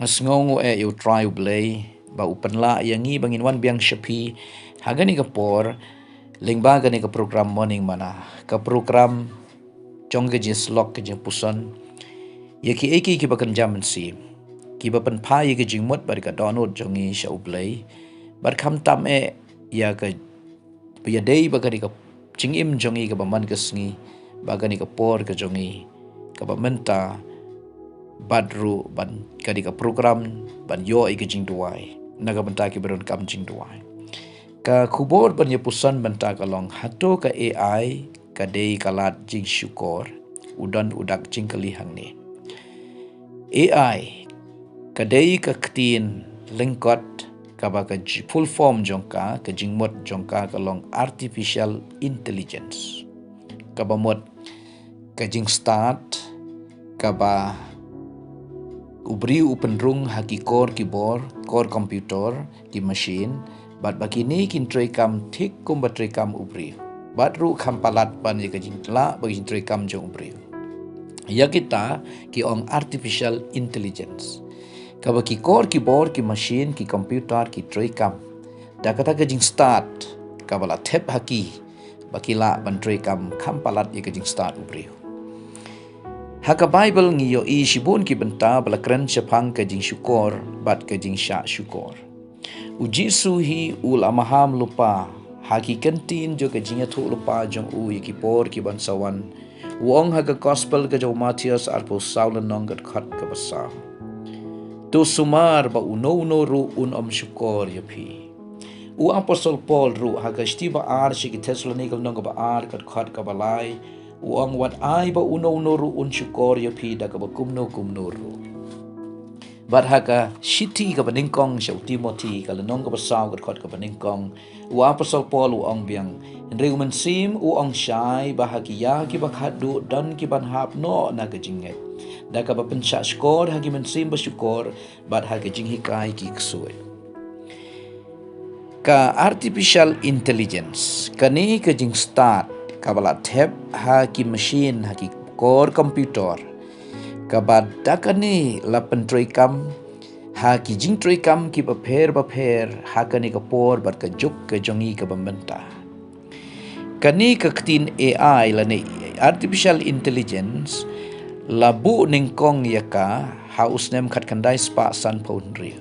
ngasngongo eu try ublay ba upanla yangi bangin wan biang shapi hagani kapor lingba gani ka program morning mana ka program jongge jin slok ke jin puson yaki eki ki bakan jaman si ki bapan pa yaki jing mot bar ka download jongi sha ublay bar kam tam ya ka ya dei bagani ka jingim jongi ka baman ka sngi bagani ka por ka jongi ka bamenta badru ban kadi ka program ban yo i jing duai naga benta ki beron kam jing duai ka kubor ban ye pusan benta ka long hato ka AI ka dei kalat jing syukor udan udak jing kali hang ni AI ka dei ka ktin lingkot ka ba ka full form jongka ka jing mot jongka ka long artificial intelligence ka ba mot ka jing start ka ba ubri upenrung haki core keyboard core computer ki machine bat bakini kin tray kam thik kum bat tray kam ubri bat ru kham palat ban ye ka jingla bagi tray kam jong ubri ya kita ki ong artificial intelligence ka ba ki core keyboard ki machine ki computer ki tray kam da kata ka jing start ka bala tep haki bakila ban tray kam kham palat ye ka jing start ubri Haka Bible ngiyo i shibun ki benta bala kren syapang ka jing syukor bat ka jing syak syukor. Uji suhi ul amaham lupa haki kentin jo ka jing atu lupa jong u yaki por ki bansawan. Uong haka gospel ka jo Matius arpo saulan nonggat khat ka basa. Tu sumar ba uno ru un syukor yapi. U apostol Paul ru haka shtiba ar shiki Thessalonikal nongga ba ar kat khat ka balai. Uang wat ai ba uno ru un syukor ya pi da ka ba kumno ru. Bat haka shiti ka baningkong sya Timothy ka lenong ka basaw ka ka baningkong u apostol Paul uang biang Henry mensim uang syai ba hakiya ki ba khadu dan ki ban hap no na ka jinget. Da ka ba pensya skor haki mensim ba syukor bat haka jing hikai ki ksui. Ka artificial intelligence kani ka jing start kabala tab haki machine haki core computer kabad dakani la pentray kam haki jing tray kam ki paper hakani ka por bat ka juk ka jongi ka bambenta kani ka ktin AI la ni artificial intelligence labu ningkong yaka haus nem khat kandai spa san pondri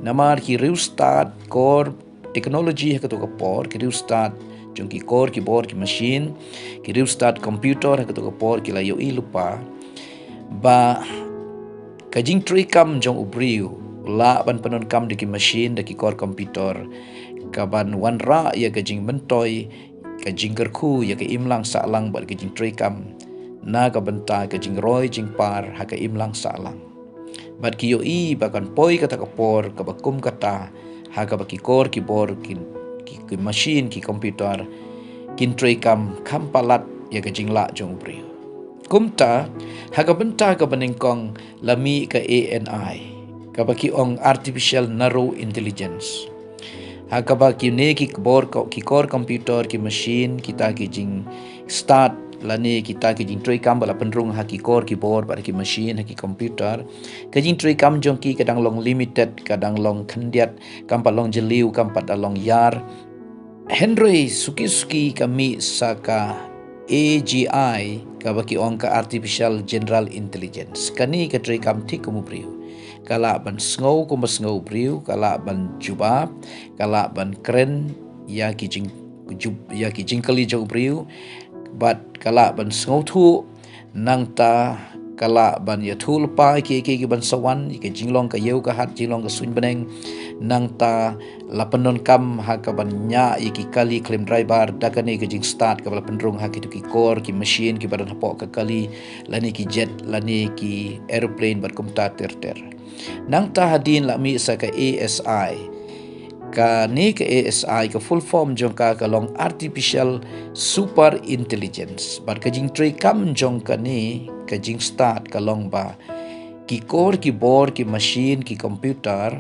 namar ki riu start core technology haka to ka por ki riu start jong ki core keyboard ki machine ki riu start computer ha to por ki la yo i lupa ba ka jing tray kam jong ubriu la ban panon kam de ki machine de ki core computer ka ban wan ra ya ka jing mentoi ka jing kerku ya ka imlang sa lang ba ka jing tray kam na ka benta ka jing roi jing par ha ka imlang sa lang bat ki yo i ba kan poi ka ta ka por ka ba kum kata ha ka ba ki core keyboard ki machine ki computer kin tray kam palat ya ka jingla jong bri kumta haga benta ka baningkong lami ka ANI ka baki ong artificial narrow intelligence haga baki ne ki core computer ki machine kita ki jing start lani kita ki jing tray kam bala penrung haki core keyboard bar ki machine haki computer ka jing tray kam jong ki kadang long limited kadang long khandiat kam pa long jeliu kam pa long yar Henry suki kami saka AGI ka baki ong ka artificial general intelligence kani ka tray kam tik kumu priu kala ban sngau kumu sngau priu kala ban jubab kala ban kren ya ki jing kali jau priu bat kala ban sngau thu nang ta kala ban ya thul pa ki ban sawan ki jinglong ka yeu ka hat jinglong ka suin beneng nang ta la penon kam ha ka ban nya ki kali claim driver dakani ka jing start ka bala pendrung ha ki tu ki core ki machine ki badan hapo ka kali lani ki jet lani ki aeroplane bar kumta ter nang ta hadin la mi sa ka ASI ka ni ka ASI ka full form jong ka long artificial super intelligence bar ka jing tray kam jong ka ni ka jing start ka long ba ki core ki board ki machine ki computer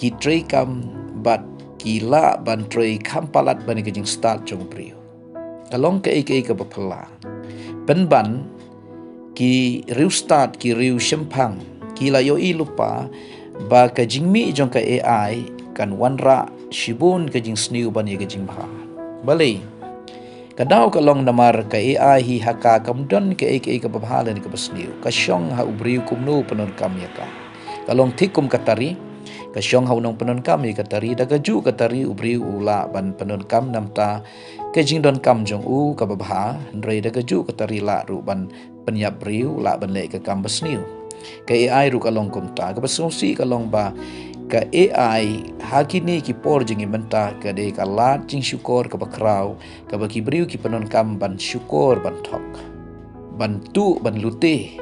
ki tray kam bat ki la ban tray kam palat ban ka jing start jong priu kalong ka ka bapala ban ki riu start ki riu shempang Kila yoi lupa ba ka jingmi jong ka AI kan wanra shibun ka jing sniu ban ye ka jing baha. Balai kadau ka long namar ka AI hi haka kamdon ka ka babahalan ka basniu ka syong ha ubriu kumnu penon kam ya ka. Kalong tikum katari ka syong ha unong penon kam ya katari da ka ju katari ubriu ula ban penon kam namta ka jing don kam jong u ka babaha ndrei da ka ju katari la ru ban penyap briu la ban le ka kam basniu. Ka AI ru kalong kumta ka basungsi kalong ba ka AI hakini ki por jing imenta ka de ka lat jing syukur ka bakrau ka baki briu ki penon kam ban syukur ban thok ban tu ban lutih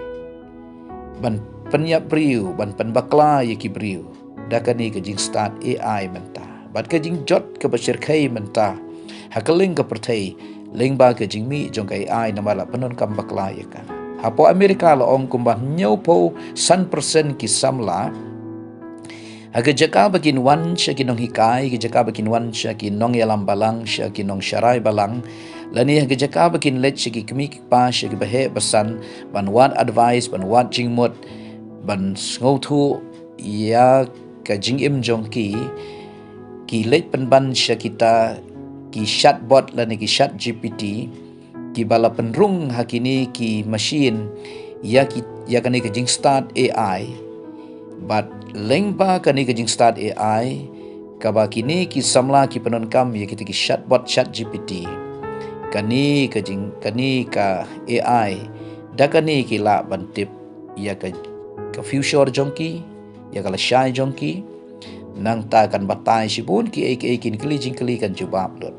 ban penyap briu ban penbakla ye ki briu da ka ni ka jing start AI menta bat ka jing jot ka bashir khai menta hakaling ka pertai ling ba ka jing mi jong ka AI namala penon kam bakla ye ka hapo Amerika la ong kumbah nyaupo 100% ki samla aga jaka bakin wan sya kinong hikai, aga jaka bakin wan sya kinong yalam balang, sya kinong syarai balang. Lani aga jaka bakin let sya ki kemik pa sya ki bahe basan, ban wat advice, ban wat jingmut, ban ngautu ya ka jingim jong ki let penban sya kita ki chatbot lani ki chat GPT, ki bala penrung hakini ki machine ya kani ka jing start AI, but lengba kani ka jing start AI kaba kini ki samla ki penon kam ya kita ki chatbot chat GPT kani ka AI da kani ki la bantip ya ka future jongki ya kala syai jongki nang ta kan batai sibun ki kin kli jing kli kan jubab dot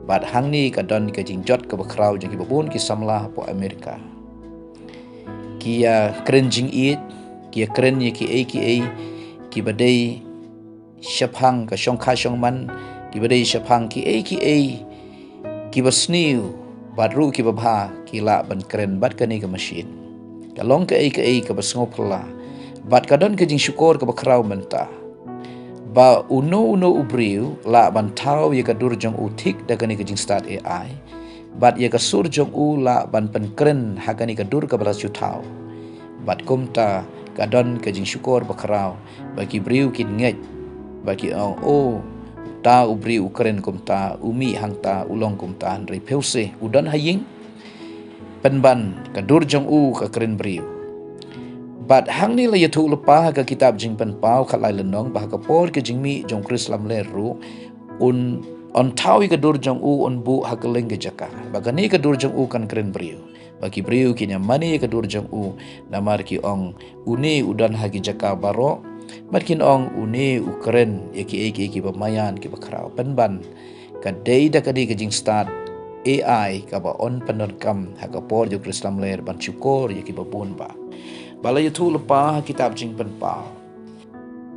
bat hang ni ka don ka jing jot ka bakrau jong ki babun ki samla po Amerika kia cringing it kia keren ye ki badai syapang ka syong kha syong man ki badai syapang ki basniu badru ki babha ki la ban keren bat kani ka machine kalong ka ka basngopla bat kadon ka jing syukur ka bakrau menta ba uno ubriu la ban tau ye ka dur jong utik da kani ka jing start AI bat ye ka sur jong u la ban pen keren ha kani ka dur ka balas tau bat kumta kadon ka jing syukur bakrau bagi briu kin nget bagi ta ubriu keren kumta umi hangta ulong kumta andrei peuse udon haying penban ka dur jong u ka keren briu bat hang ni la yatu lupa ka kitab jing pen pau khalai lenong bah ka por ka jing mi jong krislam leru on tawi ka dur jong u on bu hakeleng ka jaka bagani ka dur jong u kan keren briu bagi briu kinya mani ka dur jong u namar ki ong uni udan hagi jaka baro matkin ong uni ukren yaki bamayan ki bakrau penban ka deida ka di ka jing start AI ka ba on penerkam ha ka por jo krislam ler ban syukur yaki babun ba balai tu lepa kitab jing pen pa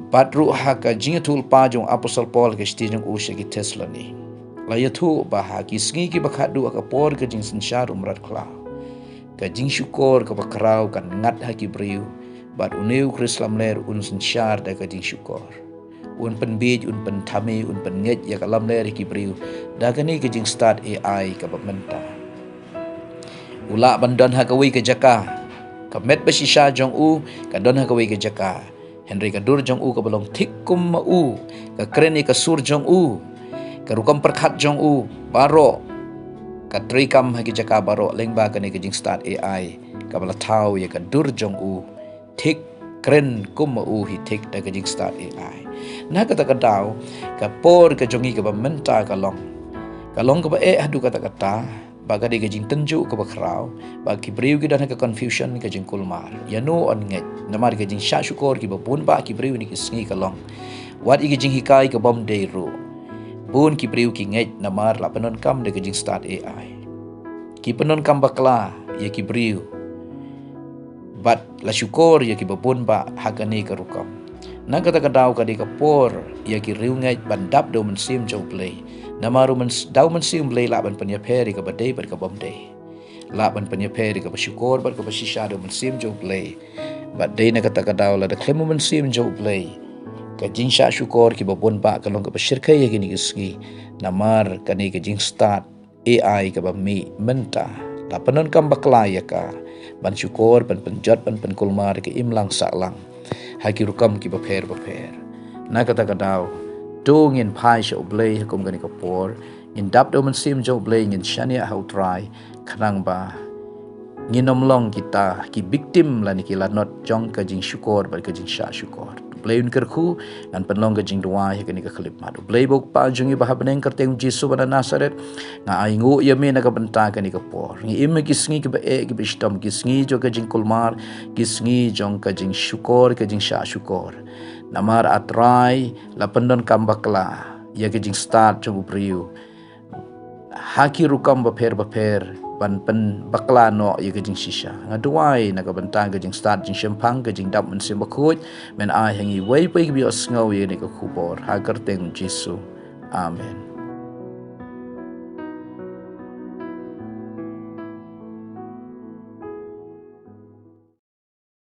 badru ha ka jing tu lepa jong apostol Paul ke sti jong u syaki Tesla ni la yatu ba ha ki sngi ki bakhadu ka por ka jing sensar umrat klau ka jing syukur ka bakrau kan ngat haki briu bat uneu krislam ler un sensyar da ka jing syukur un penbij un pentame un penget ya kalam ler haki briu da ka ni ka jing start AI ka bamenta ula bandon ha ka wi ka jaka ka met basisha jong u ka don ha ka wi ka jaka Henry ka dur jong u ka balong tikkum ma u ka kren ka sur jong u ka rukam perkhat jong u baro kadri kam hagi jaka baro lengba kani ka jing start AI ka bala tau ya ka dur jong u tik kren kum u hi tik da ka jing start AI na kata ka daw ka por ka jongi ka bamenta ka long ka ba hadu kata ba ka di ka jing tenju ka bakrau ba ki briu ki dan ka confusion ka jing kulmar ya no on nget namar ka jing sha syukur ki babun ba ki briu ni ki sngi ka long wat i ka jing hikai ka bom dei ru bun ki briu ki nget namar la penon kam de ka jing start AI ki penon kam bakla ya ki briu bat la syukur ya ki babun ba hakani ka rukam na kata ka daw ka di ka por ya ki riu nget bandap do men sim jo play namaru men daw men sim play la ban penya peri ka badai bar ka bom dei la ban penya peri ka syukur bar ka basisha do men sim jo play bat dei na kata ka daw la da klemu men sim jo play ka jing sha syukur ki babun ba ka long ka basyirkai ya ki ni ki namar kani ka jing start AI ka ba mi menta La penon kam bakla ya ka. Ban syukur ban penjat ban penkulmar ke imlang saklang. Haki rukam ki baper. Na kata kadau. Do ngin pai sya oblay hakum gani kapor. Ngin dap do mensim jo oblay ngin syania hau try. Kanang ba. Nginomlong kita ki victim la ni kila not jong ka jing syukur ba ka jing sya syukur. Blay un kerku dan penlong ka jing dua ya kani ka khalip madu. Blay bok pa jungi bah beneng kerteng Jesu pada Nasaret nga aingu ya me na ka benta kani ka por. Ngi im ki sngi ki ba ki bistom ki sngi jo ka jing kulmar ki sngi jong ka jing syukur ka jing sya syukur. Namar atrai la pendon kambakla ya ka jing start jo priu. Haki rukam baper ban pen bakla no ya gajing shisha ngaduai na kabantang gajing start jing shempang gajing dap men sim bakut men ai hangi wai pai bi osngau ye ne ka khubor ha karteng Jesu amen.